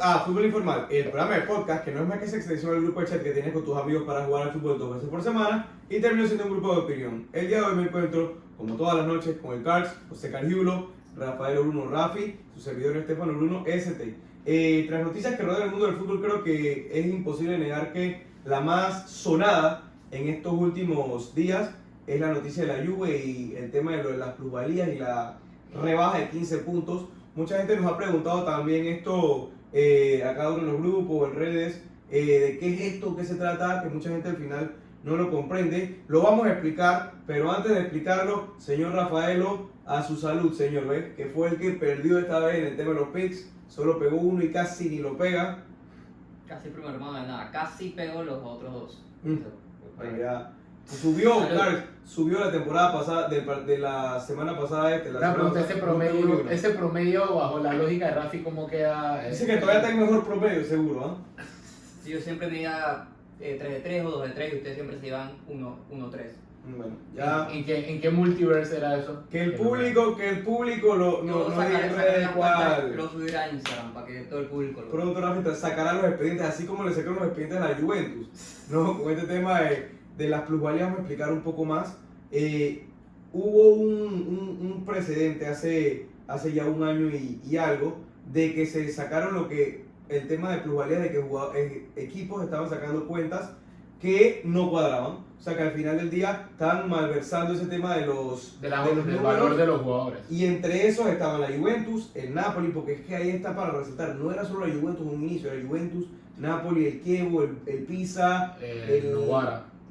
Fútbol Informal, el programa de podcast que no es más que esa extensión del grupo de chat que tienes con tus amigos para jugar al fútbol 2 veces por semana y terminó siendo un grupo de opinión. El día de hoy me encuentro, como todas las noches, con el Cards, José Cargiulo, Rafael Bruno Rafi, su servidor Estefano Bruno ST. Tras noticias que rodean el mundo del fútbol, creo que es imposible negar que la más sonada en estos últimos días es la noticia de la Juve y el tema de las plusvalías y la rebaja de 15 puntos. Mucha gente nos ha preguntado también esto a cada uno de los grupos, en redes, de qué es esto, qué se trata, que mucha gente al final no lo comprende. Lo vamos a explicar, pero antes de explicarlo, señor Rafaelo, a su salud, señor, ¿ves? Que fue el que perdió esta vez en el tema de los picks, solo pegó uno y casi ni lo pega. Casi primero hermano de nada, casi pegó los otros dos. Bueno, ya subió la temporada pasada, de la semana pasada. Ese promedio bajo la lógica de Rafi, ¿cómo queda? Dice que todavía está en mejor promedio, seguro, ¿ah? Sí, yo siempre me iba 3 de 3 o 2 de 3 y ustedes siempre se iban 1-3. Bueno, ya. ¿En qué multiverse era eso? Que el público no diga cuál. Lo subirá a Instagram para que todo el público lo vea. Pronto Rafi sacará los expedientes, así como le sacaron los expedientes a la Juventus. No, con este tema de las plusvalías vamos a explicar un poco más. Hubo un precedente hace ya un año y algo de que se sacaron el tema de plusvalías, de que equipos estaban sacando cuentas que no cuadraban. O sea que al final del día estaban malversando ese tema de los del números, valor de los jugadores. Y entre esos estaban la Juventus, el Napoli, porque es que ahí está para resaltar, no era solo la Juventus en un inicio, era Juventus, Napoli, el Chievo, el Pisa, el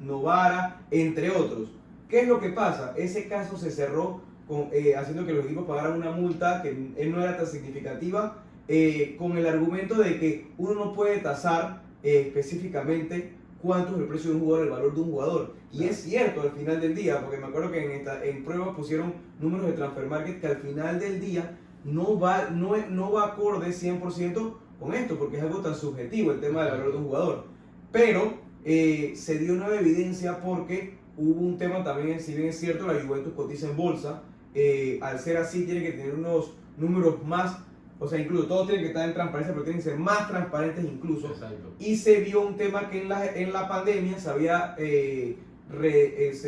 Novara, entre otros. ¿Qué es lo que pasa? Ese caso se cerró haciendo que los equipos pagaran una multa que no era tan significativa, con el argumento de que uno no puede tasar específicamente cuánto es el precio de un jugador, el valor de un jugador. Y es cierto al final del día, porque me acuerdo que en pruebas pusieron números de Transfer Market que al final del día no va acorde 100% con esto, porque es algo tan subjetivo el tema del valor de un jugador. Pero se dio nueva evidencia porque hubo un tema también, si bien es cierto, la Juventus cotiza en bolsa, al ser así tiene que tener unos números más. O sea, incluso todos tienen que estar en transparencia, pero tienen que ser más transparentes incluso. Exacto. Y se vio un tema que en la pandemia se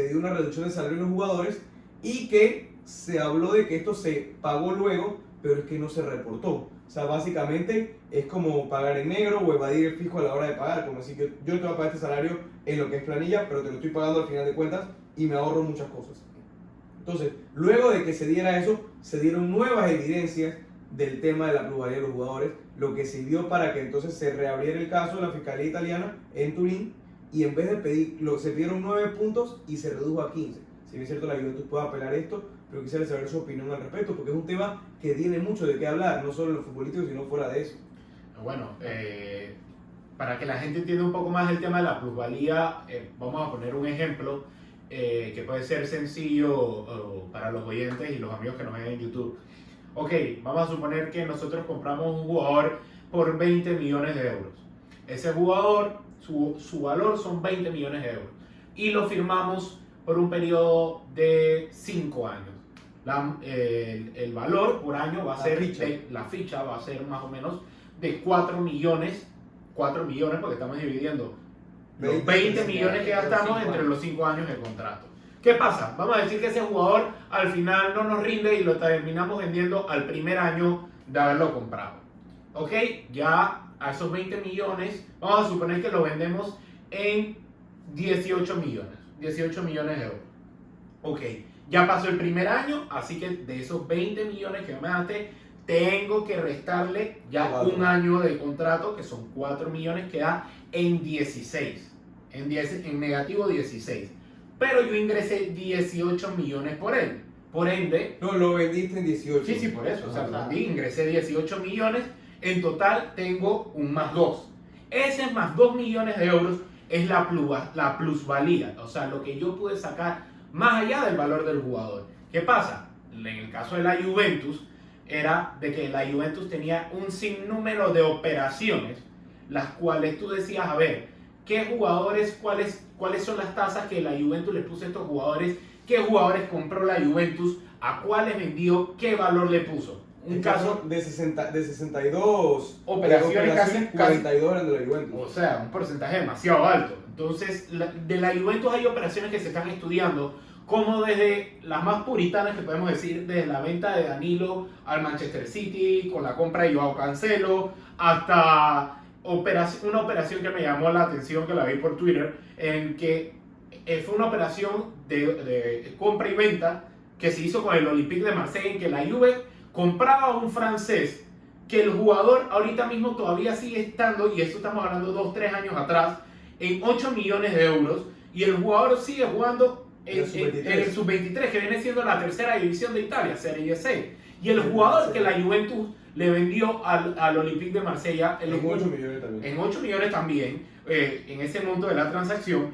dio una reducción de salario de los jugadores y que se habló de que esto se pagó luego, pero es que no se reportó. O sea, básicamente es como pagar en negro o evadir el fisco a la hora de pagar. Como decir, yo te voy a pagar este salario en lo que es planilla, pero te lo estoy pagando al final de cuentas y me ahorro muchas cosas. Entonces, luego de que se diera eso, se dieron nuevas evidencias del tema de la plusvalía de los jugadores, lo que sirvió para que entonces se reabriera el caso en la Fiscalía Italiana en Turín y en vez de se pidieron 9 puntos y se redujo a 15. Si bien es cierto, la Juventus puede apelar esto, pero quisiera saber su opinión al respecto, porque es un tema que tiene mucho de qué hablar, no solo en lo futbolístico, sino fuera de eso. Bueno, para que la gente entienda un poco más el tema de la plusvalía, vamos a poner un ejemplo que puede ser sencillo para los oyentes y los amigos que nos ven en YouTube. Ok, vamos a suponer que nosotros compramos un jugador por 20 millones de euros. Ese jugador, su valor son 20 millones de euros. Y lo firmamos por un periodo de 5 años. El valor por año va a ser, la ficha va a ser más o menos de 4 millones porque estamos dividiendo los 20 millones que gastamos entre los 5 años de contrato. ¿Qué pasa? Vamos a decir que ese jugador al final no nos rinde y lo terminamos vendiendo al primer año de haberlo comprado. Ok, ya a esos 20 millones, vamos a suponer que lo vendemos en 18 millones de euros. Ok, ya pasó el primer año, así que de esos 20 millones que me daste, tengo que restarle ya un año de contrato, que son 4 millones, que da en 16. En negativo 16. Pero yo ingresé 18 millones por él. Por ende... No, lo vendiste en 18. Sí, por eso. O sea, ingresé 18 millones. En total tengo un más 2. Ese más 2 millones de euros es la plusvalía. O sea, lo que yo pude sacar más allá del valor del jugador. ¿Qué pasa? En el caso de la Juventus, era de que la Juventus tenía un sinnúmero de operaciones, las cuales tú decías, a ver, ¿qué jugadores, cuáles son las tasas que la Juventus le puso a estos jugadores? ¿Qué jugadores compró la Juventus? ¿A cuáles vendió? ¿Qué valor le puso? un caso de 62 operaciones, casi 42 eran de la Juventus. O sea, un porcentaje demasiado alto. Entonces, de la Juventus hay operaciones que se están estudiando, como desde las más puritanas que podemos decir, desde la venta de Danilo al Manchester City, con la compra de Joao Cancelo, hasta una operación que me llamó la atención, que la vi por Twitter, en que fue una operación de compra y venta que se hizo con el Olympique de Marsella, en que la Juve compraba a un francés, que el jugador ahorita mismo todavía sigue estando, y esto estamos hablando 2-3 años atrás, en 8 millones de euros, y el jugador sigue jugando en el sub-23, que viene siendo la tercera división de Italia, Serie C. Y el jugador que la Juventus le vendió al Olympique de Marsella en 8 millones también. En 8 millones también, en ese monto de la transacción,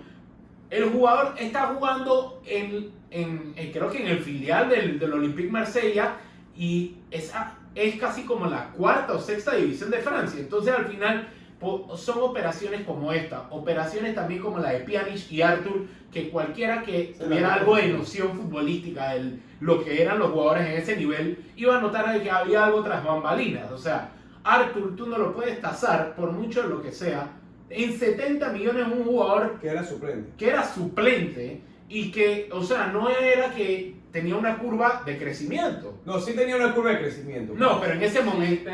el jugador está jugando creo que en el filial del Olympique Marsella, y esa es casi como la cuarta o sexta división de Francia. Entonces al final son operaciones como esta, operaciones también como la de Pjanic y Arthur, que cualquiera que tuviera algo de noción futbolística de lo que eran los jugadores en ese nivel, iba a notar que había algo tras bambalinas. O sea, Arthur tú no lo puedes tasar, por mucho de lo que sea, en 70 millones un jugador que era suplente y que, o sea, no era que tenía una curva de crecimiento. No, sí tenía una curva de crecimiento. No, pero en ese momento,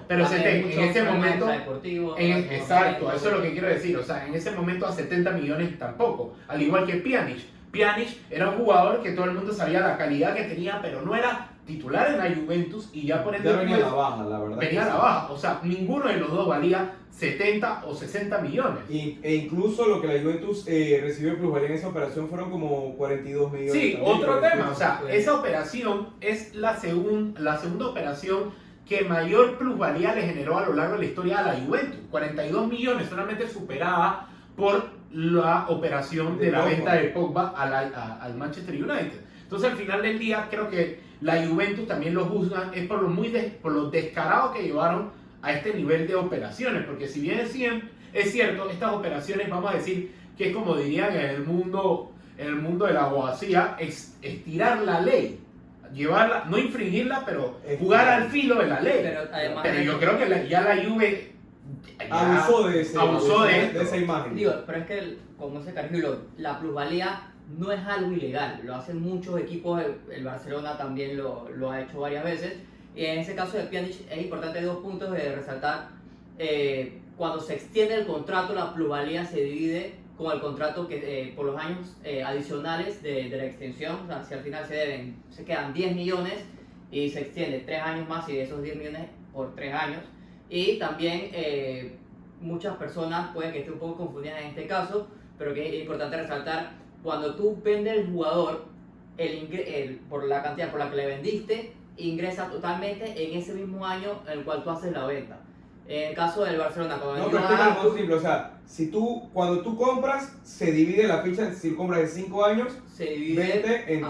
en ese momento, exacto, eso es lo que quiero decir. O sea, en ese momento a 70 millones tampoco. Al igual que Pjanic. Pjanic era un jugador que todo el mundo sabía la calidad que tenía, pero no era titular en la Juventus, y ya por ende venía a la baja, la verdad. Venía a la baja. O sea, ninguno de los dos valía 70 o 60 millones. E incluso lo que la Juventus recibió de plusvalía en esa operación fueron como 42 millones. Sí, también, otro tema. O sea, esa operación es la segunda operación que mayor plusvalía le generó a lo largo de la historia a la Juventus. 42 millones, solamente superada por la operación de la venta de Pogba al Manchester United. Entonces, al final del día, creo que la Juventus también lo juzgan es por lo descarado que llevaron a este nivel de operaciones, porque si bien es cierto, estas operaciones, vamos a decir que es como dirían en el mundo de la abogacía, estirar la ley, llevarla, no infringirla, pero jugar al filo de la ley. Pero yo creo que ya la Juve abusó de esa imagen. Digo, pero es que, como dice Carlos, la plusvalía no es algo ilegal, lo hacen muchos equipos, el Barcelona también lo ha hecho varias veces, y en ese caso de Pjanic es importante 2 puntos de resaltar. Cuando se extiende el contrato, la plusvalía se divide con el contrato que por los años adicionales de la extensión. O sea, si al final se quedan 10 millones y se extiende 3 años más, y de esos 10 millones por 3 años. Y también muchas personas pueden que estén un poco confundidas en este caso, pero que es importante resaltar: cuando tú vendes el jugador, por la cantidad por la que le vendiste, ingresa totalmente en ese mismo año en el cual tú haces la venta. En el caso del Barcelona, no, pero es más simple. O sea, cuando tú compras, se divide la ficha. Si compras en 5 años, se divide en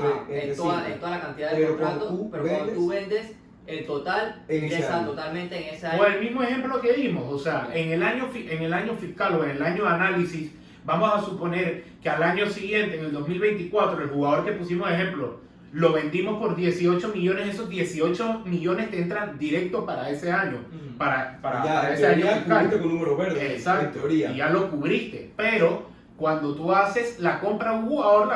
toda la cantidad del contrato, pero cuando tú vendes, el total ingresa totalmente en ese año. O el mismo ejemplo que vimos, o sea, en el año fiscal o en el año de análisis, vamos a suponer que al año siguiente, en el 2024, el jugador que pusimos de ejemplo, lo vendimos por 18 millones, esos 18 millones te entran directo para ese año, para ese año fiscal. Con números verdes, exacto, en teoría. Y ya lo cubriste, pero cuando tú haces la compra de un jugador,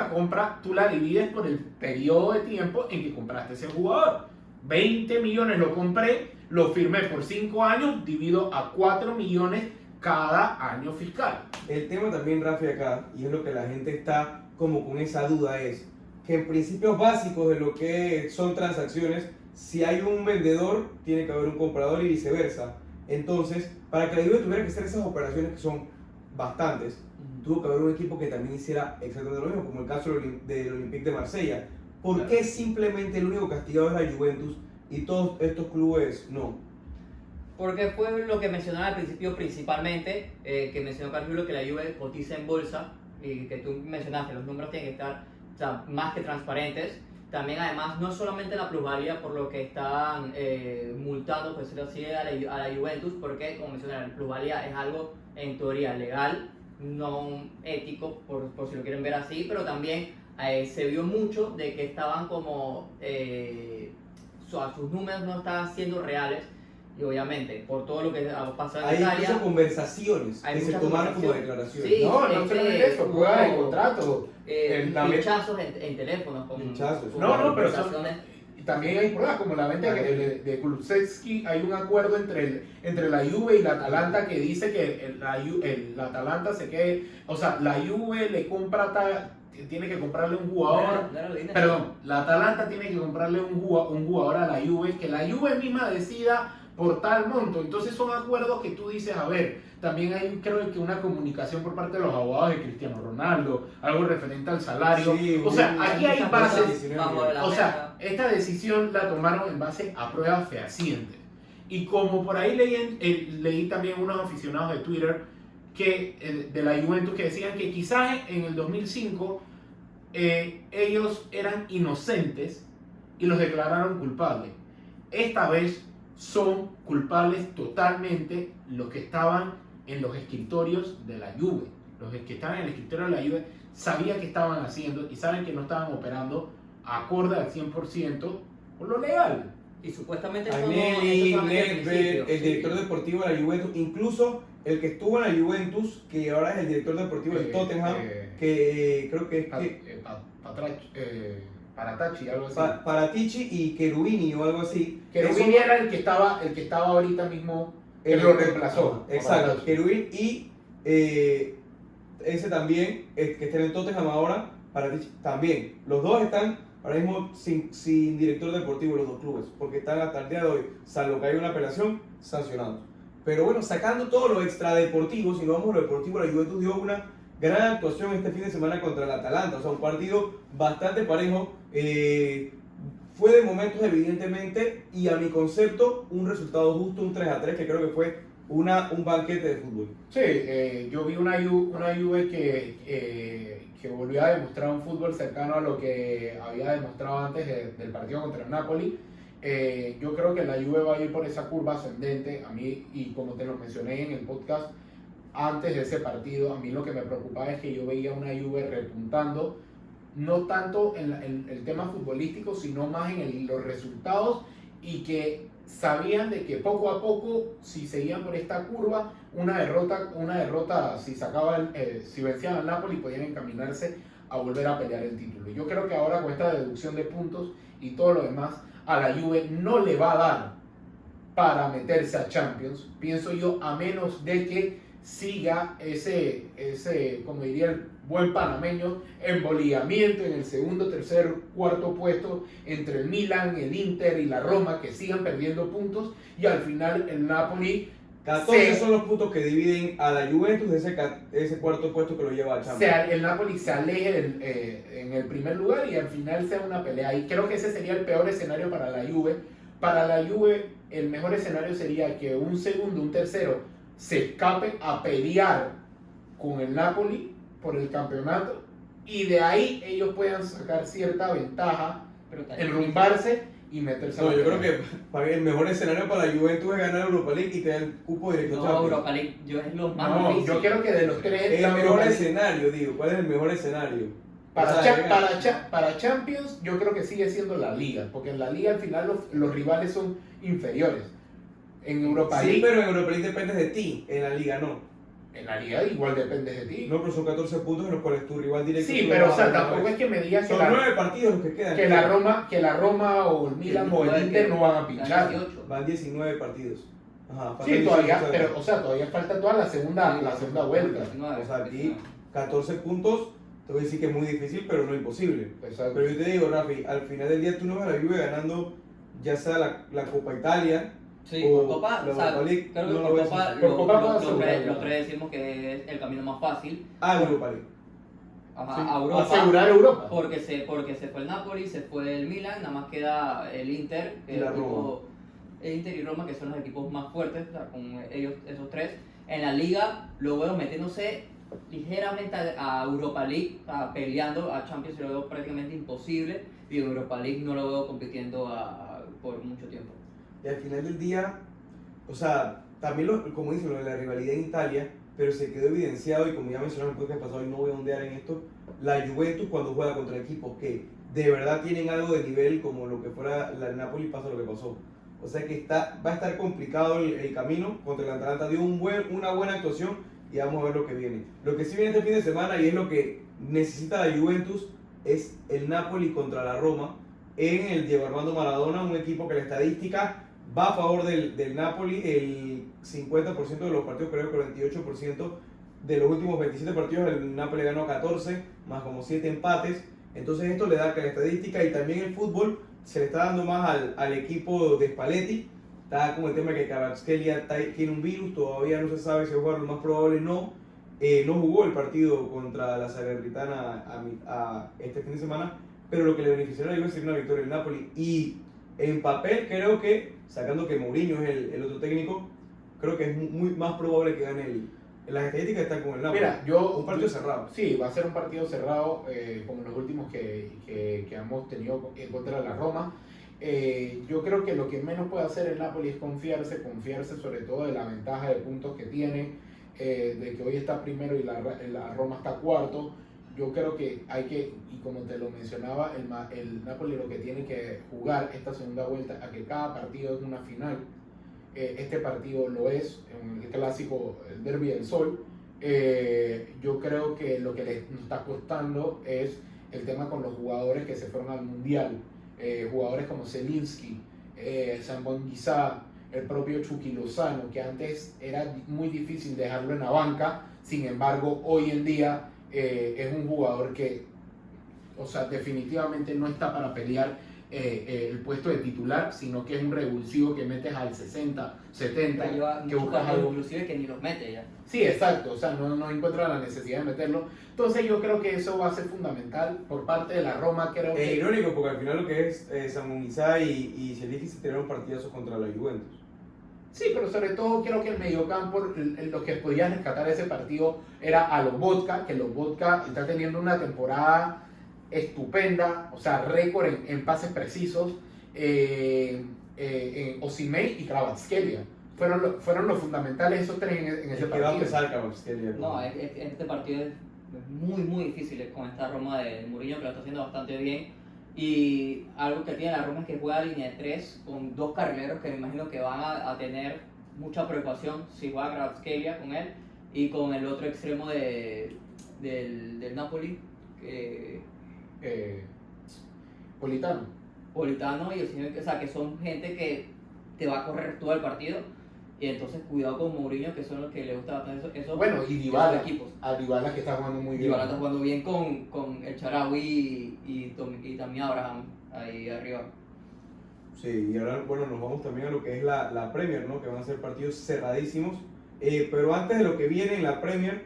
tú la divides por el periodo de tiempo en que compraste ese jugador. 20 millones lo compré, lo firmé por 5 años, divido a 4 millones cada año fiscal. El tema también, Rafi, acá, y es lo que la gente está como con esa duda, es que en principios básicos de lo que son transacciones, si hay un vendedor, tiene que haber un comprador y viceversa. Entonces, para que la Juve tuviera que hacer esas operaciones, que son bastantes, tuvo que haber un equipo que también hiciera exactamente lo mismo, como el caso del Olympique de Marsella. ¿Por qué simplemente el único castigado es la Juventus y todos estos clubes no? Porque fue lo que mencionaba al principio principalmente, que mencionó Carlos, que la Juve cotiza en bolsa, y que tú mencionaste, los números tienen que estar, o sea, más que transparentes. También, además, no solamente la plusvalía por lo que están multando, pues se lo sigue a la Juventus, porque, como mencioné, la plusvalía es algo en teoría legal, no ético, por si lo quieren ver así, pero también se vio mucho de que estaban como sus números no estaban siendo reales. Y obviamente, por todo lo que ha pasado en Hay Italia, incluso conversaciones hay que se muchas tomaron como conversaciones. declaraciones. Sí, no solamente eso, prueba de contrato. pinchazos en teléfonos con Pinchazos. con No, pero son- conversaciones. Y también hay pruebas como la venta de Kulusevski. Hay un acuerdo entre la Juve y la Atalanta que dice que la Atalanta se quede, o sea, la Juve le compra tiene que comprarle un jugador. Perdón, la Atalanta tiene que comprarle un jugador a la Juve, que la Juve misma decida por tal monto. Entonces son acuerdos que tú dices, a ver, también hay creo que una comunicación por parte de los abogados de Cristiano Ronaldo, algo referente al salario. Sí, o sea, aquí hay muchas bases. cosas bajo de la O sea, mesa. esta decisión la tomaron en base a pruebas fehacientes. Y como por ahí leí también unos aficionados de Twitter de la Juventus que decían que quizás en el 2005 ellos eran inocentes y los declararon culpables. Esta vez son culpables totalmente los que estaban en los escritorios de la Juve. Los que estaban en el escritorio de la Juve sabían qué estaban haciendo y saben que no estaban operando acorde al 100% por lo legal. Y supuestamente Agnelli, esto solamente Nedved, principio. el director deportivo de la Juventus, incluso el que estuvo en la Juventus, que ahora es el director deportivo del Tottenham, que creo que es Paratici, algo así. Paratici y Cherubini o algo así. Cherubini era el que estaba ahorita mismo, que lo reemplazó. Exacto, Cherubini y ese también, que está en el Tottenham ahora, Paratici también. Los dos están ahora mismo sin director deportivo los dos clubes, porque están hasta el día de hoy, salvo que haya una apelación, sancionados. Pero bueno, sacando todo lo extradeportivo, si no vamos a lo deportivo, la Juventus dio una gran actuación este fin de semana contra el Atalanta, o sea, un partido bastante parejo, fue de momentos evidentemente, y a mi concepto, un resultado justo, un 3-3, que creo que fue un banquete de fútbol. Sí, yo vi una Juve que volvió a demostrar un fútbol cercano a lo que había demostrado antes del partido contra el Napoli. Yo creo que la Juve va a ir por esa curva ascendente. A mí, y como te lo mencioné en el podcast antes de ese partido, a mí lo que me preocupaba es que yo veía una Juve repuntando, no tanto en el tema futbolístico, sino más en los resultados, y que sabían de que poco a poco, si seguían por esta curva, una derrota si vencían al Napoli, podían encaminarse a volver a pelear el título. Yo creo que ahora con esta deducción de puntos y todo lo demás, a la Juve no le va a dar para meterse a Champions, pienso yo, a menos de que siga ese como diría el buen panameño, embolillamiento en el segundo, tercer, cuarto puesto entre el Milan, el Inter y la Roma, que sigan perdiendo puntos, y al final el Napoli 14 son los puntos que dividen a la Juventus de ese cuarto puesto que lo lleva a Champions. el Napoli se aleje en el primer lugar y al final sea una pelea. Y creo que ese sería el peor escenario para la Juve. Para la Juve, el mejor escenario sería que un segundo, un tercero se escape a pelear con el Napoli por el campeonato, y de ahí ellos puedan sacar cierta ventaja, enrumbarse y meterse No, yo creo que para mí el mejor escenario para la Juventus es ganar Europa League y tener el cupo directo a No, Champions. Europa League, yo es lo más No, difícil. yo creo que de los tres, El la mejor Europa League- escenario, digo, ¿cuál es el mejor escenario? Para, O sea, para Champions, yo creo que sigue siendo la Liga, porque en la Liga al final los rivales son inferiores. En Europa Sí, League, pero en Europa League dependes de ti, en la Liga no. en la Liga igual dependes de ti. No, pero son 14 puntos en los cuales tu rival directo... Sí, tú pero o vas sea, a ganar. tampoco es que me digas que Son 9 partidos los que quedan. que la Roma o el Milan o el Inter no van a pinchar. 18. Van 19 partidos. Ajá, faltan Sí, 18, todavía, o sea, pero o sea, todavía falta toda la segunda vuelta. 19. O sea, aquí 14 puntos, te voy a decir que es muy difícil, pero no imposible. Exacto. Pero yo te digo, Rafi, al final del día tú no ves a la Juve ganando ya sea la Copa Italia, Sí, o por Copa, la o sea, Europa League, creo que no lo por ves Copa, así. Por Copa puedo los asegurar. tres decimos que es el camino más fácil. Europa League. Ajá, Sí, a Europa. asegurar Europa. Porque se fue el Napoli, se fue el Milan, nada más queda el Inter, Y la el Inter y Roma, que son los equipos más fuertes, o sea, con ellos, esos tres. En la liga lo veo metiéndose ligeramente a Europa League, peleando a Champions, lo veo prácticamente imposible, y en Europa League no lo veo compitiendo por mucho tiempo. Y al final del día, o sea, también como dicen, lo de la rivalidad en Italia, pero se quedó evidenciado, y como ya mencionaron en el podcast pasado y no voy a ondear en esto, la Juventus cuando juega contra equipos que de verdad tienen algo de nivel como lo que fuera la Napoli, pasa lo que pasó. O sea que va a estar complicado el camino contra el Atalanta. Dio una buena actuación y vamos a ver lo que viene. Lo que sí viene este fin de semana y es lo que necesita la Juventus es el Napoli contra la Roma en el Diego Armando Maradona, un equipo que la estadística va a favor del Napoli. El 50% de los partidos, creo que el 48% de los últimos 27 partidos el Napoli ganó 14, más como 7 empates. Entonces esto le da que la estadística y también el fútbol se le está dando más al equipo de Spalletti. Está como el tema que Kvaratskhelia tiene un virus, todavía no se sabe si va a jugar, lo más probable no. No jugó el partido contra la Salernitana este fin de semana, pero lo que le beneficiará a sería una victoria del Napoli. Y en papel creo que, sacando que Mourinho es el otro técnico, creo que es muy más probable que gane en las estadísticas están con el Napoli. Mira, un partido cerrado. Sí, va a ser un partido cerrado como los últimos que hemos tenido contra la Roma. Yo creo que lo que menos puede hacer el Napoli es confiarse sobre todo de la ventaja de puntos que tiene, de que hoy está primero y la Roma está cuarto. Yo creo que hay que, y como te lo mencionaba, el Napoli lo que tiene que jugar esta segunda vuelta a que cada partido es una final. Este partido lo es, el clásico, el Derbi del Sol. Yo creo que lo que les está costando es el tema con los jugadores que se fueron al Mundial. Jugadores como Zielinski, Sambon Guisá, el propio Chucky Lozano, que antes era muy difícil dejarlo en la banca, sin embargo hoy en día es un jugador que, o sea, definitivamente no está para pelear el puesto de titular, sino que es un revulsivo que metes al 60, 70, que buscas algo. Inclusive que ni los mete ya. Sí, exacto, o sea, no encuentra la necesidad de meterlo. Entonces yo creo que eso va a ser fundamental por parte de la Roma. Creo que... Es irónico porque al final lo que es Samunizá y Zielinski se tiraron partidazos contra la Juventus. Sí, pero sobre todo creo que el mediocampo, lo que podía rescatar ese partido era a los Lobotka, que Lobotka está teniendo una temporada estupenda, o sea, récord en pases precisos. Osimhen y Kvaratskhelia fueron los fundamentales esos tres en ese partido. Va a empezar Kvaratskhelia. No, este partido es muy difícil con esta Roma de Mourinho, que lo está haciendo bastante bien. Y algo que tiene la Roma es que juega a línea de 3 con dos carrileros que me imagino que van a tener mucha preocupación si juega Kvaratskhelia con él y con el otro extremo del Napoli. Politano y el señor, o sea, que son gente que te va a correr todo el partido. Y entonces cuidado con Mourinho, que son los que le gusta bastante eso. Bueno, y Dybala, equipos. A Dybala que está jugando muy bien. Dybala está jugando bien con el Charaui y también Abraham ahí arriba. Sí, y ahora, bueno, nos vamos también a lo que es la Premier, ¿no? Que van a ser partidos cerradísimos. Pero antes de lo que viene en la Premier,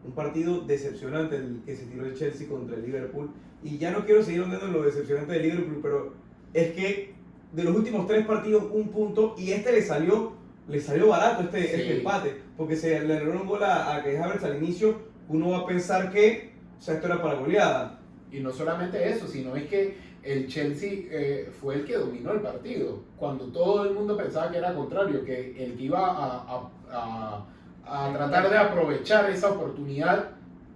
un partido decepcionante el que se tiró el Chelsea contra el Liverpool. Y ya no quiero seguir hablando en lo decepcionante del Liverpool, pero es que de los últimos 3 partidos, un punto, y le salió barato este empate, porque se le erró un gol a Kai Havertz al inicio. Uno va a pensar que, o sea, esto era para goleada. Y no solamente eso, sino es que el Chelsea fue el que dominó el partido, cuando todo el mundo pensaba que era contrario, que el que iba a tratar de aprovechar esa oportunidad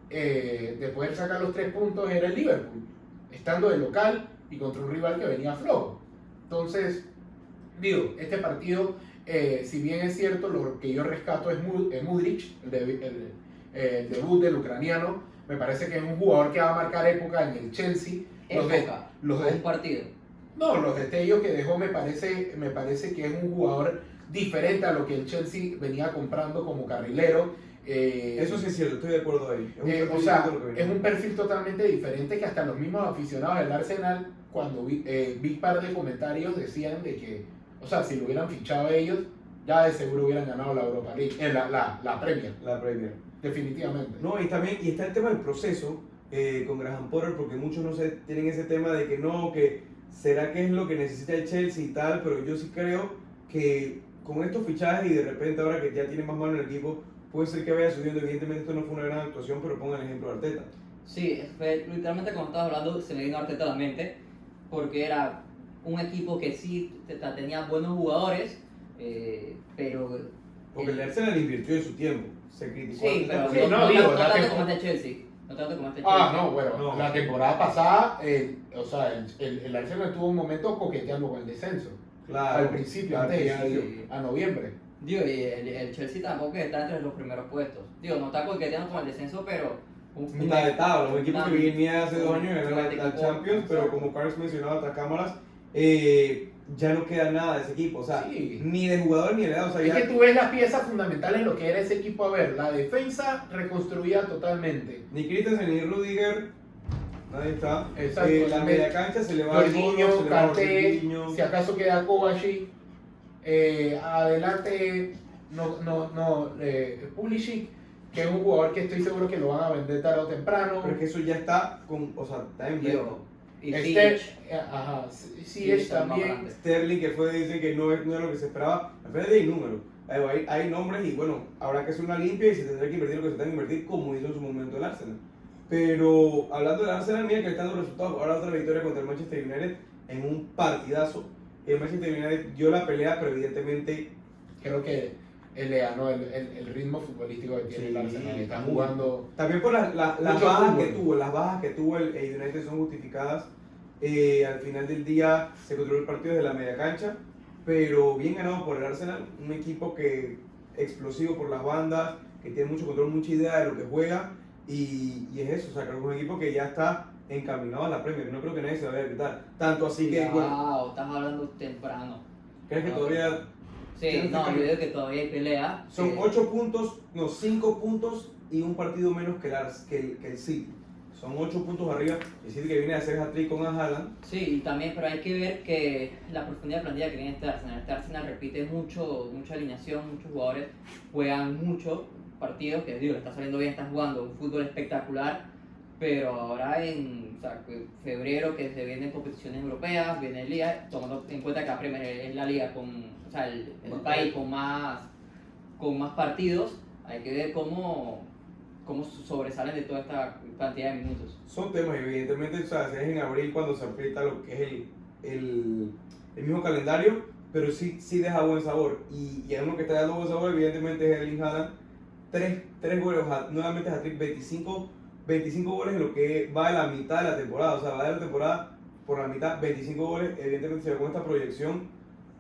de poder sacar los 3 puntos era el Liverpool, estando de local y contra un rival que venía flojo. Entonces, digo, este partido, si bien es cierto, lo que yo rescato es Mudryk, el debut del ucraniano. Me parece que es un jugador que va a marcar época en el Chelsea. Un partido. No, los destellos que dejó me parece que es un jugador diferente a lo que el Chelsea venía comprando como carrilero. Eso sí es cierto, estoy de acuerdo ahí. O sea, es un perfil totalmente diferente que hasta los mismos aficionados del Arsenal, cuando vi par de comentarios, decían de que, o sea, si lo hubieran fichado ellos, ya de seguro hubieran ganado la Europa League, la Premier. La Premier. Definitivamente. No, y está el tema del proceso con Graham Potter, porque muchos no tienen ese tema de que no, que será que es lo que necesita el Chelsea y tal, pero yo sí creo que con estos fichajes y de repente ahora que ya tiene más mano en el equipo, puede ser que vaya subiendo. Evidentemente esto no fue una gran actuación, pero pongan el ejemplo de Arteta. Sí, literalmente cuando estabas hablando se me vino Arteta a la mente, porque era un equipo que sí tenía buenos jugadores, pero... Porque el Arsenal invirtió de su tiempo. Se criticó. Sí, pero no tanto como el Chelsea. No tanto como este Ah, Chelsea. no, bueno, No. la temporada pasada, o sea, el Arsenal tuvo un momento coqueteando con el descenso. Claro. Al principio, Al antes de principio. sí. a noviembre. Digo, y el Chelsea tampoco está entre los primeros puestos. Digo, no está coqueteando con el descenso, pero... Mitad de tabla, un equipo que venía hace 2 años en la equipo, Champions, pero exacto. como Carlos mencionaba tras cámaras, ya no queda nada de ese equipo, o sea, Sí. ni de jugador ni de edad, o sea, Es ya que tú ves las piezas fundamentales en lo que era ese equipo. A ver, la defensa reconstruida totalmente. ni Christensen ni Rudiger, nadie está. Exacto. La media cancha se le va al Jorginho, Bono, se le va a Kanté, Jorginho. si acaso queda Kovacic, adelante Pulisic, que es un jugador que estoy seguro que lo van a vender tarde o temprano. Pero es que eso ya está con, o sea, está en venta. Digo, y Ziyech también. Sterling, que fue, dicen que no es lo que se esperaba, al final hay números, hay nombres y bueno, habrá que hacer una limpia y se tendrá que invertir lo que se tenga que invertir como hizo en su momento el Arsenal. Pero hablando del Arsenal, mira que está dando resultados, ahora otra victoria contra el Manchester United en un partidazo. El Manchester United dio la pelea, pero evidentemente Creo que él le ganó el ritmo futbolístico que tiene Sí, el Arsenal. Está muy. jugando. también por las Mucho bajas fútbol. que tuvo, las bajas que tuvo el United son justificadas. Al final del día se controló el partido desde la media cancha, pero bien ganado por el Arsenal, un equipo que explosivo por las bandas, que tiene mucho control, mucha idea de lo que juega y es eso, o sea, creo que es un equipo que ya está encaminado a la Premier, no creo que nadie se vaya a quitar, tanto así que, bueno, Wow, estás hablando temprano. ¿crees que No. todavía Sí, no, yo digo que todavía hay pelea. son 8 puntos, no, 5 puntos y un partido menos que el City? Son 8 puntos arriba, el City que viene a hacer hat-trick con Haaland. Sí, y también, pero hay que ver que la profundidad de plantilla que tiene este Arsenal repite mucha alineación, muchos jugadores juegan muchos partidos, que digo, le está saliendo bien, están jugando un fútbol espectacular, pero ahora en febrero que se vienen competiciones europeas, viene Liga, tomando en cuenta que la Premier es la liga con, o sea, el país con más partidos, hay que ver cómo sobresalen de toda esta cantidad de minutos. Son temas, evidentemente, o sea, es en abril cuando se aprieta lo que es el mismo calendario, pero sí deja buen sabor. Y a uno que está dando buen sabor, evidentemente, es Erling Haaland. 3 goles, nuevamente hat-trick, 25 goles en lo que va de la mitad de la temporada. O sea, va de la temporada por la mitad, 25 goles. Evidentemente, se ve con esta proyección,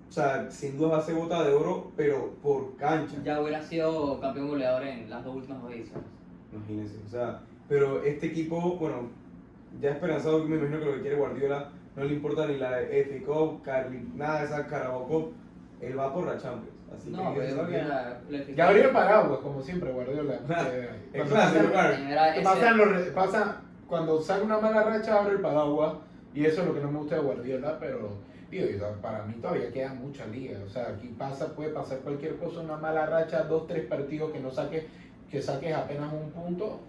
o sea, sin duda va a ser bota de oro, pero por cancha. Ya hubiera sido campeón goleador en las 2 últimas ediciones. Imagínense, o sea, pero este equipo, bueno, ya esperanzado, que me imagino que lo que quiere Guardiola, no le importa ni la FA Cup, nada de esa Carabao Cup, él va por la Champions. Así No, que pero yo creo que Ya abrió el paraguas, como siempre, Guardiola. es clásico, claro. Pasa, cuando sale una mala racha, abre el paraguas. Y eso es lo que no me gusta de Guardiola, pero digo, para mí todavía queda mucha liga. O sea, aquí puede pasar cualquier cosa, una mala racha, 2-3 partidos que saques apenas un punto.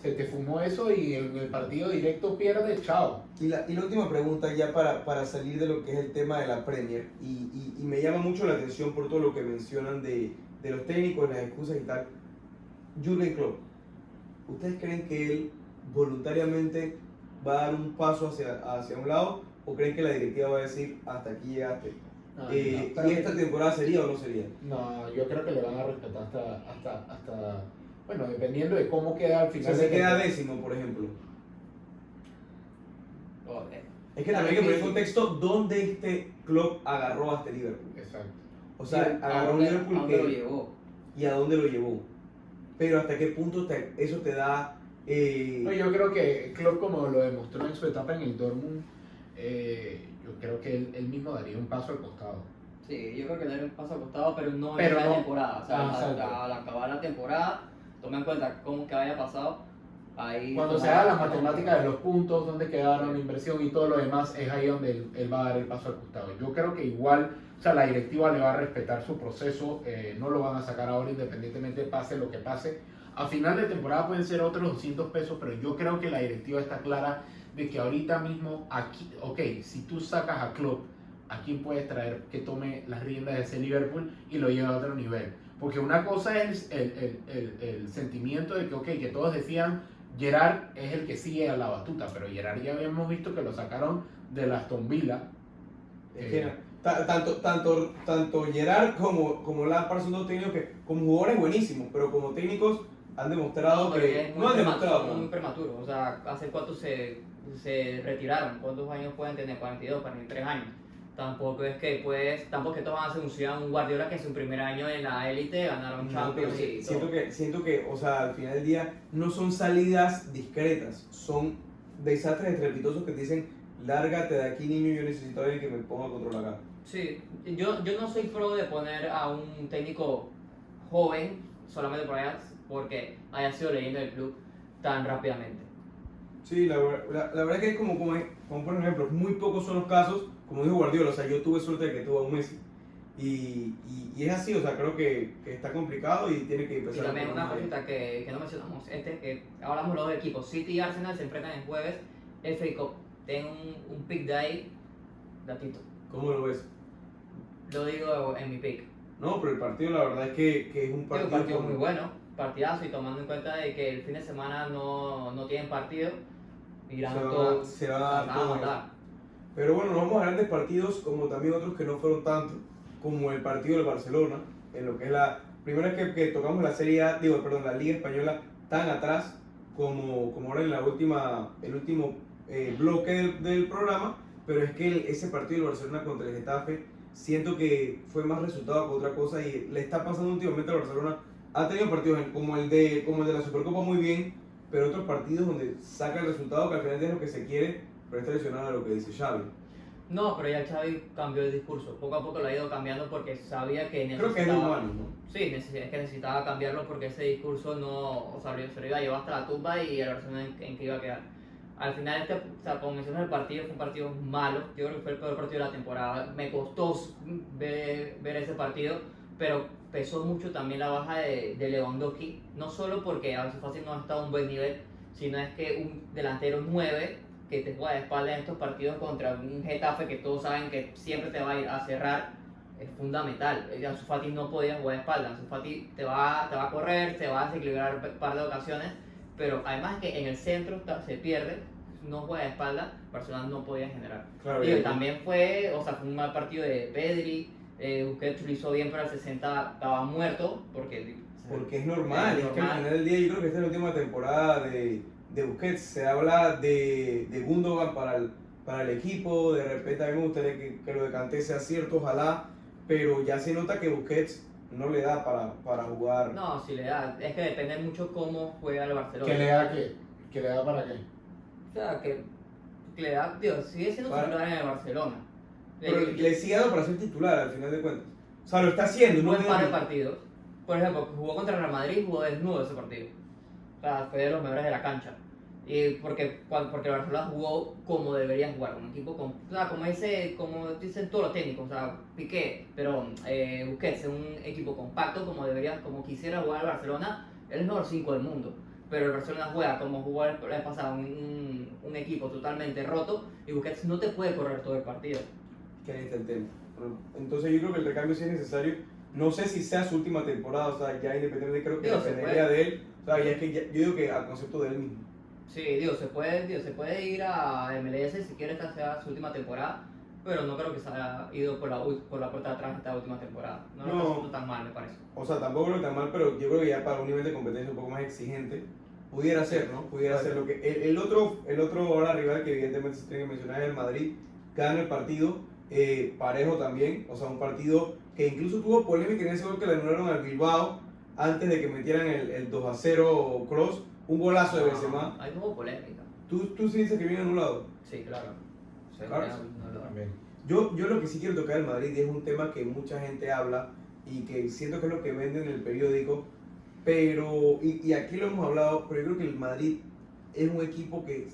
Se te fumó eso y en el partido directo pierdes, chao. Y la última pregunta ya para salir de lo que es el tema de la Premier, y me llama mucho la atención por todo lo que mencionan de los técnicos, las excusas y tal. Jürgen Klopp, ¿ustedes creen que él voluntariamente va a dar un paso hacia un lado o creen que la directiva va a decir hasta aquí llegaste? ¿Y esta temporada sería o no sería? No, yo creo que le van a respetar hasta bueno, dependiendo de cómo queda al O final. sea, se de queda temporada. 10º, por ejemplo. Joder. Es que también hay que poner en contexto dónde este Klopp agarró a este Liverpool. Exacto. O sea, ¿A agarró un dónde Liverpool lo que, llevó? y a dónde lo llevó. Pero hasta qué punto eso te da... No, yo creo que Klopp, como lo demostró en su etapa en el Dortmund, yo creo que él mismo daría un paso al costado. Sí, yo creo que le daría un paso al costado, pero no Pero en la no. temporada. O sea, Exacto. al acabar la temporada, toma en cuenta cómo que haya pasado. Ahí Cuando se haga la matemática de los puntos, dónde quedaron la inversión y todo lo demás, es ahí donde él va a dar el paso al costado. Yo creo que igual, o sea, la directiva le va a respetar su proceso, no lo van a sacar ahora independientemente pase lo que pase. A final de temporada pueden ser otros 200 pesos, pero yo creo que la directiva está clara de que ahorita mismo, aquí, ok, si tú sacas a Klopp, ¿a quién puedes traer que tome las riendas de ese Liverpool y lo lleve a otro nivel? Porque una cosa es el sentimiento de que, ok, que todos decían Gerrard es el que sigue a la batuta, pero Gerrard ya habíamos visto que lo sacaron de la Aston Villa. Es que tanto Gerrard como Lampard son dos técnicos que como jugadores buenísimos, pero como técnicos han demostrado que... No han demostrado. Son muy prematuros. O sea, ¿hace cuánto se retiraron? ¿Cuántos años pueden tener? 42, 43 años. Tampoco es que todos van a ser un Guardiola que en su primer año en la élite ganaron Champions y todo. Siento que, o sea, al final del día no son salidas discretas, son desastres estrepitosos que te dicen, lárgate de aquí, niño, yo necesito a alguien que me ponga a controlar acá. Sí, yo no soy pro de poner a un técnico joven solamente porque haya sido leyenda del club tan rápidamente. Sí, la verdad es que es como por ejemplo, muy pocos son los casos, como dijo Guardiola, o sea, yo tuve suerte de que tuvo a un Messi. Y es así, o sea, creo que está complicado y tiene que empezar. Y también una cosita que no mencionamos, que hablamos los dos equipos, City y Arsenal se enfrentan el jueves, FA Cup. Ten un pick de ahí, datito. ¿Cómo lo ves? Lo digo en mi pick. No, pero el partido la verdad es que es un partido muy bueno, partidazo, y tomando en cuenta de que el fin de semana no tienen partido, se va a dar todo. Pero bueno, nos vamos a grandes partidos, como también otros que no fueron tanto, como el partido del Barcelona, en lo que es la primera vez que tocamos la la Liga Española tan atrás como ahora en el último bloque del programa, pero es que ese partido del Barcelona contra el Getafe siento que fue más resultado que otra cosa y le está pasando últimamente al Barcelona. Ha tenido partidos como el de la Supercopa muy bien, pero otros partidos donde saca el resultado que al final es lo que se quiere, pero está lesionado a lo que dice Xavi. No, pero ya Xavi cambió el discurso. Poco a poco lo ha ido cambiando porque sabía que necesitaba... Creo que es humano, ¿no? Sí, es que necesitaba cambiarlo porque ese discurso se lo iba a llevar hasta la tumba y el Barcelona en que iba a quedar. Al final, como mencionas, el partido fue un partido malo. Yo creo que fue el peor partido de la temporada. Me costó ver ese partido, pero pesó mucho también la baja de Lewandowski. No solo porque Ansu Fati no ha estado a un buen nivel, sino es que un delantero 9 que te juega de espalda en estos partidos contra un Getafe que todos saben que siempre te va a ir a cerrar, es fundamental. Ansu Fati no podía jugar de espalda. Ansu Fati te va a correr, te va a desequilibrar un par de ocasiones, pero además que en el centro se pierde, no juega de espalda, Barcelona no podía generar. Claro, y también fue un mal partido de Pedri, Busquets lo hizo bien, pero al 60 estaba muerto, porque es normal, es que al final del día yo creo que esta es la última temporada de Busquets. Se habla de Gundogan para el equipo, de repente a mí me gustaría que lo de Kanté sea cierto, ojalá, pero ya se nota que Busquets no le da para jugar. No, sí le da, es que depende mucho cómo juega el Barcelona. ¿Qué le da qué? ¿Qué le da para qué? O sea, que le da, sigue siendo titular en el Barcelona. Pero le sigue dando para ser titular al final de cuentas. O sea, lo está haciendo. Un buen par de partidos. Por ejemplo, jugó contra el Real Madrid, jugó desnudo ese partido. O sea, fue de los mejores de la cancha. Y porque el Barcelona jugó como debería jugar, un equipo como dicen todos los técnicos, o sea, Piqué, pero Busquets es un equipo compacto como quisiera jugar el Barcelona, es el mejor 5 del mundo. Pero el Barcelona juega como jugó el pasado, un equipo totalmente roto, y Busquets no te puede correr todo el partido. Que ahí está el tema. Entonces yo creo que el recambio sí es necesario. No sé si sea su última temporada, o sea, ya independientemente creo que dependería de él. O sea, ya es que yo digo que a concepto de él mismo. Sí, se puede ir a MLS si quiere que sea su última temporada, pero no creo que se haya ido por la puerta de atrás esta última temporada. No lo está haciendo tan mal, me parece. O sea, tampoco lo está mal, pero yo creo que ya para un nivel de competencia un poco más exigente, pudiera ser, ¿no? Pudiera ser lo que... El otro ahora rival que evidentemente se tiene que mencionar es el Madrid, gana el partido, parejo también, o sea, un partido que incluso tuvo polémica en ese gol que le anularon al Bilbao antes de que metieran el 2-0 Kroos. Un golazo de Benzema. Hay como polémica. ¿Tú sí dices que viene anulado? Sí, claro. Claro. Yo lo que sí quiero tocar del Madrid es un tema que mucha gente habla y que siento que es lo que venden en el periódico, pero, y aquí lo hemos hablado, pero yo creo que el Madrid es un equipo que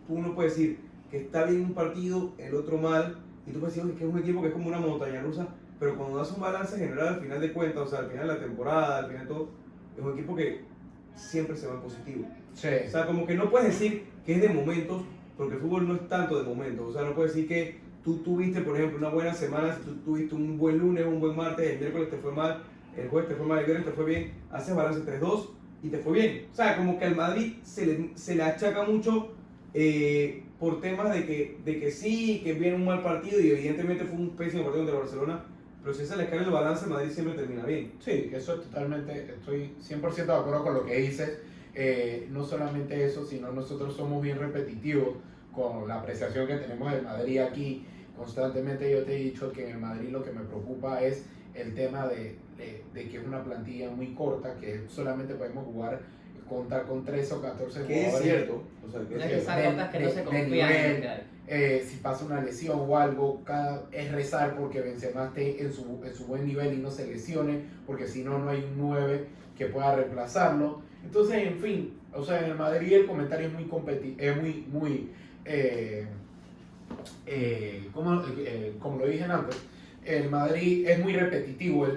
uno puede decir que está bien un partido, el otro mal, y tú puedes decir que es un equipo que es como una montaña rusa, pero cuando das un balance general al final de cuentas, o sea, al final de la temporada, al final de todo, es un equipo que siempre se va en positivo. Sí. O sea, como que no puedes decir que es de momentos, porque el fútbol no es tanto de momentos. O sea, no puedes decir que tú tuviste, por ejemplo, una buena semana, si tú tuviste un buen lunes, un buen martes, el miércoles te fue mal, el jueves te fue mal, el viernes te fue bien, haces balance 3-2 y te fue bien. O sea, como que al Madrid se le achaca mucho por temas de que sí, que viene un mal partido, y evidentemente fue un pésimo partido contra el Barcelona, Pero si ese le cae el balance, Madrid siempre termina bien. Sí, eso es totalmente, estoy 100% de acuerdo con lo que dices. No solamente eso, sino nosotros somos bien repetitivos con la apreciación que tenemos del Madrid aquí. Constantemente yo te he dicho que en el Madrid lo que me preocupa es el tema de que es una plantilla muy corta, que solamente podemos contar con 13 o 14 jugadores. Que es cierto. O sea, No es que esas notas que no se confían en lo que hay. Si pasa una lesión o algo, es rezar porque Benzema esté en su buen nivel y no se lesione, porque si no, no hay un 9 que pueda reemplazarlo. Entonces, en fin, o sea, en el Madrid el comentario es muy como lo dije antes, el Madrid es muy repetitivo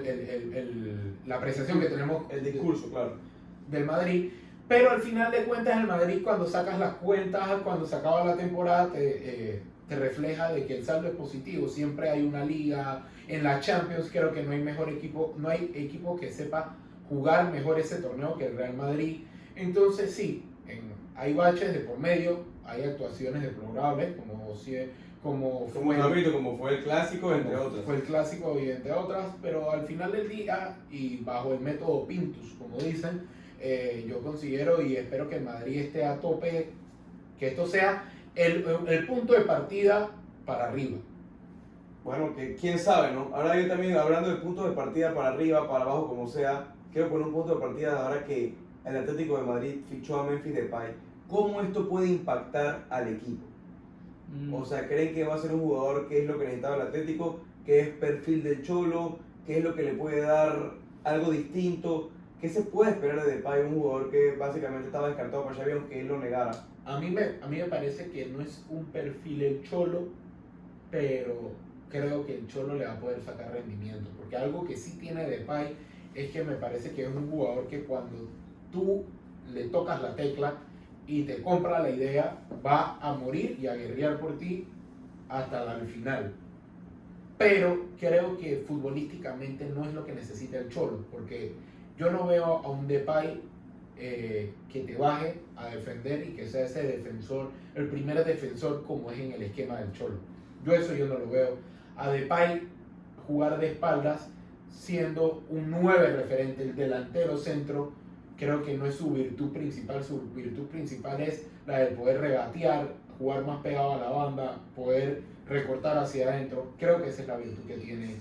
la apreciación que tenemos, el discurso, claro, del Madrid, pero al final de cuentas el Madrid, cuando sacas las cuentas, cuando se acaba la temporada, te refleja de que el saldo es positivo. Siempre hay una liga, en la Champions creo que no hay mejor equipo, no hay equipo que sepa jugar mejor ese torneo que el Real Madrid. Entonces sí, hay baches de por medio, hay actuaciones deplorables, como fue el clásico, entre otras. Fue el clásico y entre otras, pero al final del día, y bajo el método Pintus, como dicen, yo considero y espero que el Madrid esté a tope, que esto sea el punto de partida para arriba. Bueno, que quién sabe, ¿no? Ahora yo también, hablando de puntos de partida para arriba, para abajo, como sea, quiero poner un punto de partida ahora que el Atlético de Madrid fichó a Memphis Depay. ¿Cómo esto puede impactar al equipo? O sea, ¿creen que va a ser un jugador que es lo que necesitaba el Atlético? ¿Qué es perfil del Cholo? ¿Qué es lo que le puede dar algo distinto? ¿Qué se puede esperar de Depay, un jugador que básicamente estaba descartado por Xavi, aunque él lo negara? A mí me parece que no es un perfil el Cholo, pero creo que el Cholo le va a poder sacar rendimiento, porque algo que sí tiene Depay es que me parece que es un jugador que cuando tú le tocas la tecla y te compra la idea, va a morir y a guerrear por ti hasta el final. Pero creo que futbolísticamente no es lo que necesita el Cholo, porque yo no veo a un Depay que te baje a defender y que sea ese defensor, el primer defensor como es en el esquema del Cholo. Yo no lo veo. A Depay jugar de espaldas siendo un 9 referente, el delantero centro, creo que no es su virtud principal. Su virtud principal es la de poder regatear, jugar más pegado a la banda, poder recortar hacia adentro. Creo que esa es la virtud que tiene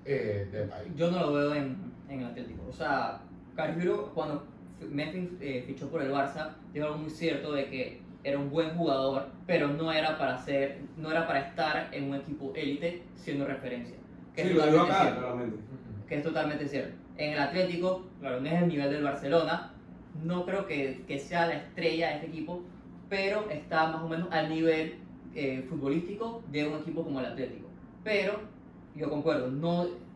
Depay. Yo no lo veo en el Atlético. O sea, Carvalho, cuando Memphis fichó por el Barça, dijo algo muy cierto de que era un buen jugador, pero no era para estar en un equipo élite siendo referencia. Que sí, es lo digo acá, cierto, claramente. que es totalmente cierto. En el Atlético, claro, no es el nivel del Barcelona, no creo que sea la estrella de este equipo, pero está más o menos al nivel futbolístico de un equipo como el Atlético. Pero, yo concuerdo,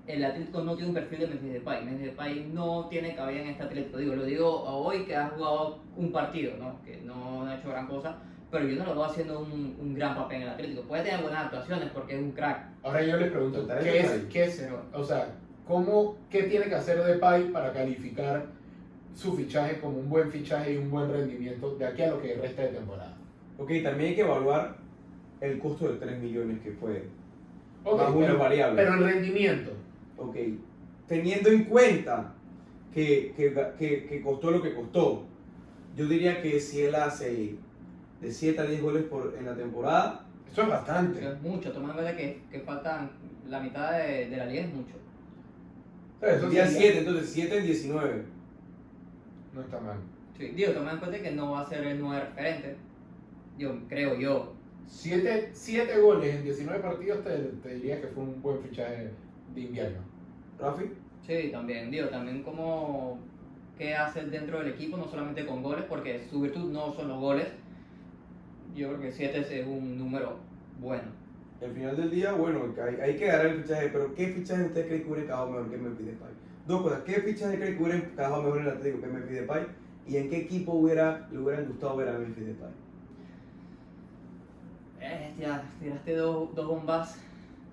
el Atlético no tiene un perfil de Memphis Depay. Memphis Depay no tiene cabida en este Atlético. Lo digo hoy que ha jugado un partido, ¿no? Que no ha hecho gran cosa, pero yo no lo veo haciendo un gran papel en el Atlético. Puede tener buenas actuaciones porque es un crack. Ahora yo les pregunto, ¿qué tiene que hacer Depay para calificar su fichaje como un buen fichaje y un buen rendimiento de aquí a lo que resta de temporada? Ok, también hay que evaluar el costo de 3 millones que fue. Okay, más una variable. Pero el rendimiento. Ok, teniendo en cuenta que costó lo que costó, yo diría que si él hace de 7 a 10 goles en la temporada, eso es bastante. Eso es mucho, tomando en cuenta que faltan la mitad de la liga, es mucho. Eso sería 7, entonces 7 en 19. No está mal. Sí, tomando en cuenta que no va a ser el 9 referente, creo yo. 7 goles en 19 partidos te diría que fue un buen fichaje de invierno. ¿Rafi? Sí, también, también como qué hace dentro del equipo, no solamente con goles, porque su virtud no son los goles. Yo creo que 7 es un número bueno. Al final del día, bueno, hay que agarrar el fichaje, pero ¿qué fichaje usted cree que hubiera encajado mejor que Memphis Depay? Dos cosas, ¿qué fichaje cree que hubiera encajado mejor en el Atlético que Memphis Depay? ¿Y en qué equipo le hubieran gustado ver a Memphis Depay? Tiraste dos bombas.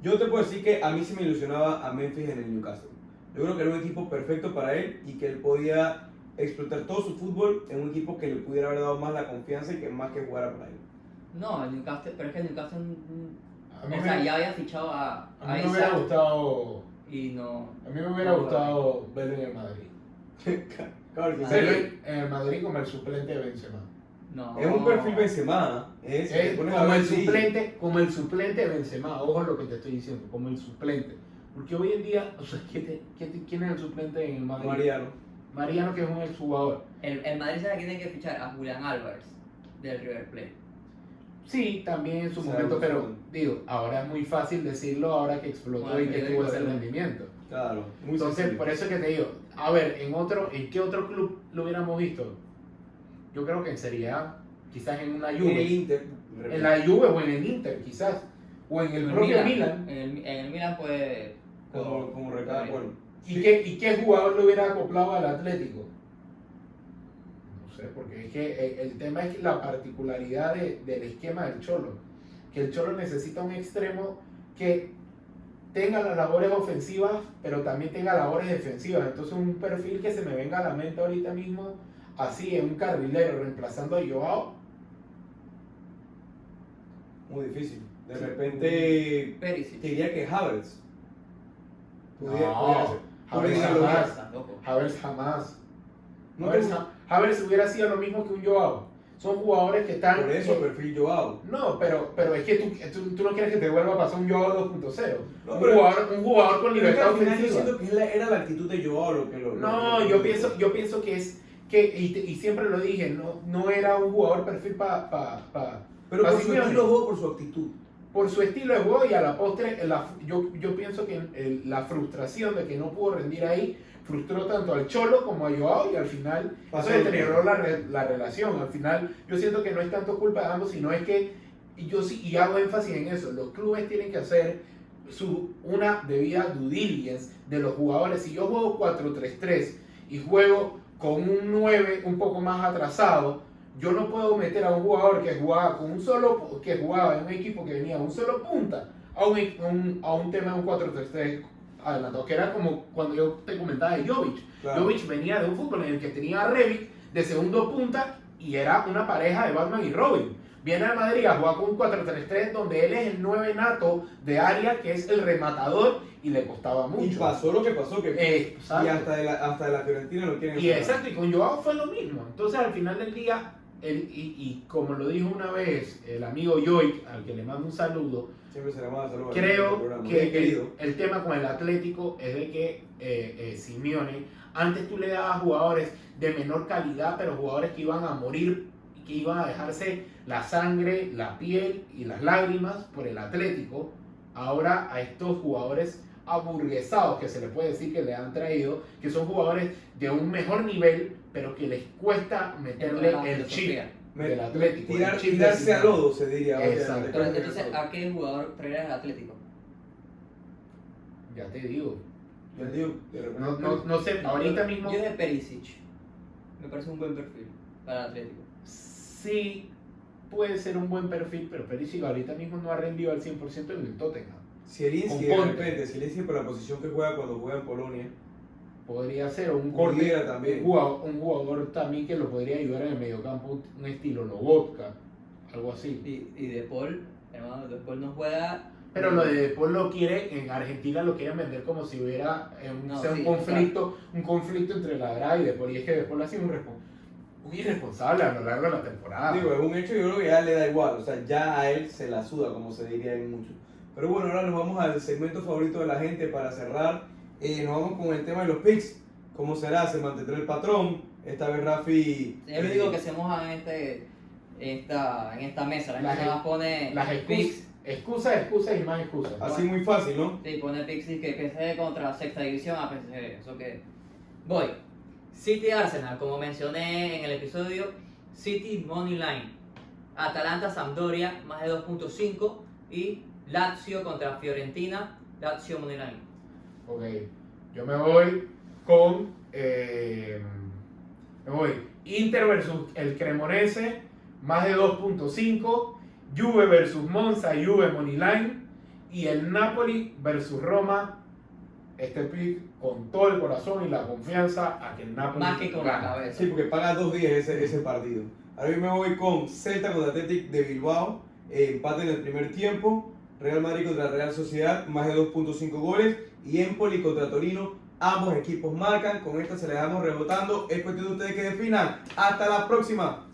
Yo te puedo decir que a mí sí me ilusionaba a Memphis en el Newcastle. Yo creo que era un equipo perfecto para él y que él podía explotar todo su fútbol en un equipo que le pudiera haber dado más la confianza y que más que jugara para él. No, el Newcastle, pero es que el Newcastle ya había fichado a mí me hubiera gustado y no... A mí me hubiera gustado verlo en el Madrid. Claro, que Verlo sí. en el Madrid como el suplente de Benzema. No. Es un perfil Benzema. Es te pones a como ver, el sí. suplente, como el suplente de Benzema, ojo lo que te estoy diciendo, como el suplente. Porque hoy en día, o sea, ¿quién es el suplente en el Madrid? Mariano. Mariano, que es un exjugador. El Madrid sabe que tiene que fichar a Julián Álvarez del River Plate. Sí, también en su O sea, momento, un pero segundo. digo, ahora es muy fácil decirlo ahora que explotó Bueno, y que sí, tuvo ese claro. rendimiento. Claro, muy Entonces, sencillo. por eso es que te digo, a ver, ¿en qué otro club lo hubiéramos visto? Yo creo que sería quizás en una En el Juve. Inter. En la Juve o en el Inter, quizás. O en el propio Milan. En el Milan pues... Como recado, bueno. ¿Y qué jugador lo hubiera acoplado al Atlético? No sé, porque es que el tema es la particularidad del esquema del Cholo. Que el Cholo necesita un extremo que tenga las labores ofensivas, pero también tenga labores defensivas. Entonces un perfil que se me venga a la mente ahorita mismo, así, en un carrilero, reemplazando a Joao. Muy difícil. De repente, Perisic. te diría que Havertz. No, Pudiera ser. Havertz Pudiera ser lo jamás. mismo. Estás loco. Havertz jamás. No, Havertz hubiera sido lo mismo que un Joao. Son jugadores que están... por eso perfil Joao. No, pero es que tú no quieres que te vuelva a pasar un Joao 2.0. No, un, pero- jugador con Pero es que libertad al final yo ofensiva. siento que era la actitud de Joao lo que lo... No, yo pienso que es que, y siempre lo dije, no era un jugador perfil para Pero por su Simeone. estilo de juego, por su actitud. Por su estilo de juego y a la postre, yo pienso que la frustración de que no pudo rendir ahí frustró tanto al Cholo como a Joao y al final Pasó eso el deterioró tiempo. la relación. Al final yo siento que no es tanto culpa de ambos, sino es que, y yo sí, y hago énfasis en eso, los clubes tienen que hacer una debida due diligence de los jugadores. Si yo juego 4-3-3 y juego con un 9 un poco más atrasado, yo no puedo meter a un jugador que jugaba en un equipo que venía un solo punta a un tema de un 4-3-3 adelantado, que era como cuando yo te comentaba de Jovic. Claro. Jovic venía de un fútbol en el que tenía a Rebic de segundo punta y era una pareja de Batman y Robin. Viene al Madrid a jugar con un 4-3-3 donde él es el 9 nato de área, que es el rematador, y le costaba mucho. Y pasó lo que pasó, que Exacto. y hasta de la Fiorentina lo quieren Y sacar. exacto, y con Joao fue lo mismo. Entonces al final del día, y como lo dijo una vez el amigo Joy, al que le mando un saludo, Siempre se le manda saludos. creo que querido. el tema con el Atlético es de que Simeone, antes tú le dabas jugadores de menor calidad, pero jugadores que iban a morir, que iban a dejarse la sangre, la piel y las lágrimas por el Atlético. Ahora a estos jugadores aburguesados, que se le puede decir que le han traído, que son jugadores de un mejor nivel, pero que les cuesta meterle el chip del Atlético. el chip de Tirarse a Simeone. lodo, se diría. Exacto. básicamente. Entonces, ¿a qué jugador traerás al Atlético? Ya te digo. Yo digo, de repente- No sé, ahorita mismo Yo de Perisic. Me parece un buen perfil para el Atlético. sí puede ser un buen perfil, pero Perisic ahorita mismo no ha rendido al 100% en el Tottenham. Zielinski, Con de Conte. repente, Zielinski por la posición que juega cuando juega en Polonia. Podría ser un Pudiera corte, también. un jugador también que lo podría ayudar en el mediocampo, un estilo Lobotka, algo así. Y De Paul, hermano, De Paul no juega. Pero lo de Paul lo quiere, en Argentina lo quieren vender como si hubiera No, sea sí, un conflicto entre la grada y De Paul, y es que De Paul ha sido un irresponsable a lo largo de la temporada. Digo, es un hecho, yo creo que ya le da igual. O sea, ya a él se la suda, como se diría en muchos. Pero bueno, ahora nos vamos al segmento favorito de la gente para cerrar. Nos vamos con el tema de los picks. ¿Cómo será? ¿Se mantendrá el patrón? Esta vez Rafi... Yo le digo que se moja en esta mesa. La Las gente más pone Las picks. excusas y más excusas. Así muy fácil, ¿no? Sí, pone picks y que PSG contra sexta división a PSG. Eso que. Voy. City Arsenal, como mencioné en el episodio. City Money Line. Atalanta Sampdoria, más de 2.5. Y Lazio contra Fiorentina, Lazio Money Line. Ok, yo me voy con Inter versus el Cremonese, más de 2.5, Juve versus Monza, Juve Moneyline, y el Napoli versus Roma. Este pick con todo el corazón y la confianza a que el Napoli Más que con la gana. cabeza. Sí, porque paga 2-10 ese partido. Ahora yo me voy con Celta contra Athletic de Bilbao. Empate en el primer tiempo. Real Madrid contra Real Sociedad, más de 2.5 goles. Y Empoli contra Torino, ambos equipos marcan. Con esta se le damos rebotando. Es cuestión de ustedes que definan. Hasta la próxima.